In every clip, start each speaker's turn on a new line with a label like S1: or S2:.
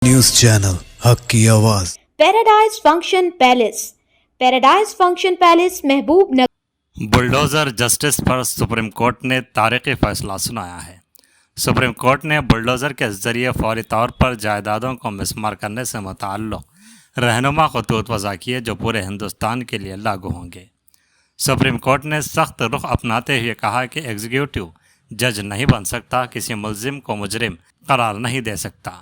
S1: News channel हक की आवाज़।
S2: पैराडाइज फंक्शन पैलेस महबूब नगर।
S3: बुलडोज़र जस्टिस पर सुप्रीम कोर्ट ने तारीखी फैसला सुनाया है। सुप्रीम कोर्ट ने बुलडोज़र के ज़रिए फौरी तौर पर जायदादों को मिसमार करने से मुताल्लिक़ रहनुमा खतूत वज़ा किए जो पूरे हिंदुस्तान के लिए लागू होंगे। सुप्रीम कोर्ट ने सख्त रुख अपनाते हुए कहा कि एग्जीक्यूटिव जज नहीं बन सकता, किसी मुलजिम को मुजरिम करार नहीं दे सकता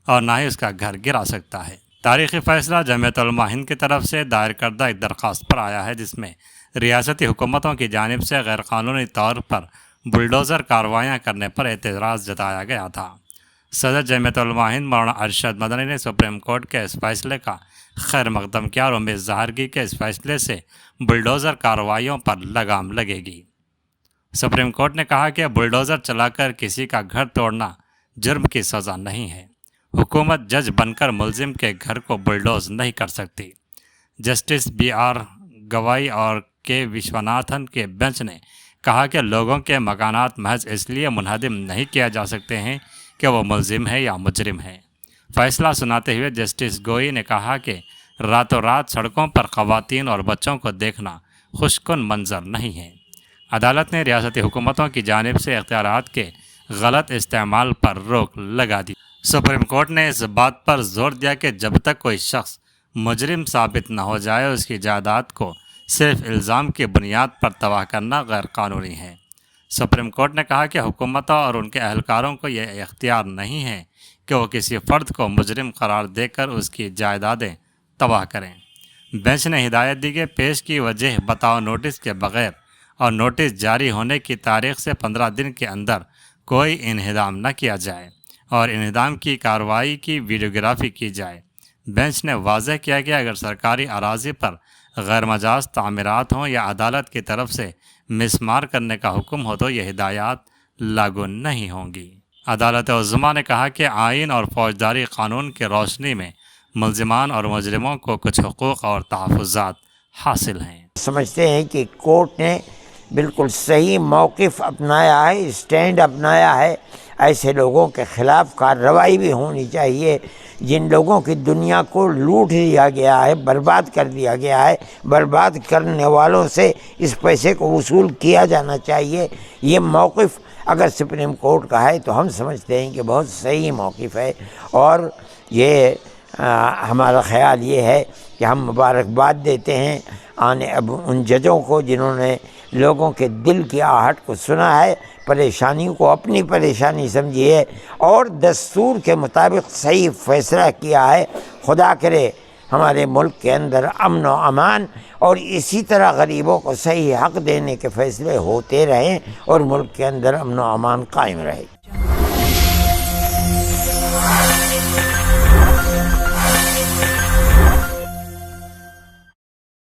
S3: और ना ही उसका घर गिरा सकता है। तारीखी फैसला जमीयत उलमा हिंद की तरफ से दायर करदा एक दरख्वास्त पर आया है, जिसमें रियासती हुकूमतों की जानिब से गैर कानूनी तौर पर बुलडोज़र कार्रवाइयाँ करने पर एतराज़ जताया गया था। सदर जमीयत उलमा हिंद मौलाना अरशद मदनी ने सुप्रीम कोर्ट के इस फैसले का खैर मकदम किया और उम्मीद ज़ाहिर की कि इस फैसले से बुलडोज़र कार्रवाइयों पर लगाम लगेगी। सुप्रीम कोर्ट ने कहा कि बुलडोज़र चलाकर किसी का घर तोड़ना जुर्म की सज़ा नहीं है। हुकूमत जज बनकर मुलजिम के घर को बुलडोज़ नहीं कर सकती। जस्टिस BR गवाई और के विश्वनाथन के बेंच ने कहा कि लोगों के मकानात महज इसलिए मुनहदिम नहीं किया जा सकते हैं कि वो मुलजिम है या मुजरिम है। फैसला सुनाते हुए जस्टिस गोई ने कहा कि रातों रात सड़कों पर ख़वातीन और बच्चों को देखना खुशकुन मंजर नहीं है। अदालत ने रियासती हुकूमतों की जानिब से इख्तियारात के गलत इस्तेमाल पर रोक लगा दी। सुप्रीम कोर्ट ने इस बात पर जोर दिया कि जब तक कोई शख्स मुजरिम साबित न हो जाए, उसकी जायदाद को सिर्फ इल्ज़ाम की बुनियाद पर तबाह करना गैर कानूनी है। सुप्रीम कोर्ट ने कहा कि हुकूमतों और उनके अहलकारों को यह इख्तियार नहीं है कि वो किसी फ़र्द को मुजरिम करार देकर उसकी जायदादें तबाह करें। बेंच ने हिदायत दी कि पेश की वजह बताओ नोटिस के बगैर और नोटिस जारी होने की तारीख से 15 दिन के अंदर कोई इन्हिदाम न किया जाए और इन्हिदाम की कार्रवाई की वीडियोग्राफी की जाए। बेंच ने वाज़ह किया कि अगर सरकारी अराज़ी पर गैर मजाज तामीरात हों या अदालत की तरफ से मिसमार करने का हुक्म हो तो यह हिदायत लागू नहीं होंगी। अदालत उज़्मा ने कहा कि आइन और फौजदारी कानून की रोशनी में मुलजिमान और मुजरिमों को कुछ हुकूक़ और तहफ़्फ़ुज़ात हासिल हैं।
S4: समझते हैं कि कोर्ट ने बिल्कुल सही मौक़िफ़ अपनाया है, स्टैंड अपनाया है। ऐसे लोगों के ख़िलाफ़ कार्रवाई भी होनी चाहिए जिन लोगों की दुनिया को लूट लिया गया है, बर्बाद कर दिया गया है। बर्बाद करने वालों से इस पैसे को वसूल किया जाना चाहिए। ये मौक़िफ़ अगर सुप्रीम कोर्ट का है तो हम समझते हैं कि बहुत सही मौक़िफ़ है और ये हमारा ख़्याल ये है कि हम मुबारकबाद देते हैं अब उन जजों को जिन्होंने लोगों के दिल की आहट को सुना है, परेशानी को अपनी परेशानी समझी है और दस्तूर के मुताबिक सही फ़ैसला किया है। खुदा करे हमारे मुल्क के अंदर अमन व अमान और इसी तरह गरीबों को सही हक़ देने के फ़ैसले होते रहें और मुल्क के अंदर अमन व अमान कायम रहे।